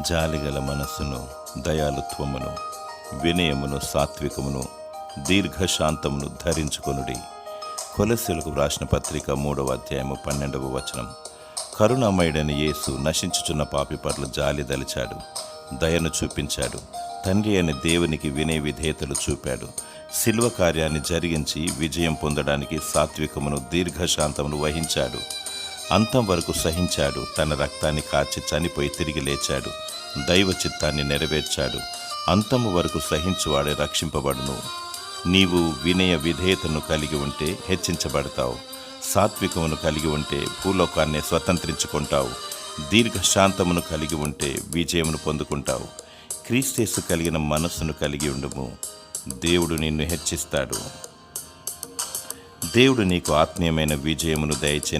జాలిగల మనస్సును, దయాలుత్వమును, వినయమును, సాత్వికమును, దీర్ఘశాంతమును ధరించుకొనుడి. కొలస్సీయులకు వ్రాసిన పత్రిక 3వ అధ్యాయము 12వ వచనం. కరుణామయుడైన యేసు నశించుచున్న పాపి పట్ల జాలి దలిచాడు, దయను చూపించాడు. తండ్రి అయిన దేవునికి వినయ విధేయతలు చూపాడు. శిల్వ కార్యాన్ని జరిగించి విజయం పొందడానికి సాత్వికమును, దీర్ఘశాంతమును వహించాడు. అంతం వరకు సహించాడు. తన రక్తాన్ని కార్చి చనిపోయి తిరిగి లేచాడు. దైవ చిత్తాన్ని నెరవేర్చాడు. అంతము వరకు సహించువాడే రక్షింపబడును. నీవు వినయ విధేయతను కలిగి ఉంటే హెచ్చించబడతావు. సాత్వికమును కలిగి ఉంటే భూలోకాన్ని స్వతంత్రించుకుంటావు. దీర్ఘశాంతమును కలిగి ఉంటే విజయమును పొందుకుంటావు. క్రీస్తు కలిగిన మనస్సును కలిగి ఉండుము. దేవుడు నిన్ను హెచ్చిస్తాడు. దేవుడు నీకు ఆత్మీయమైన విజయమును దయచే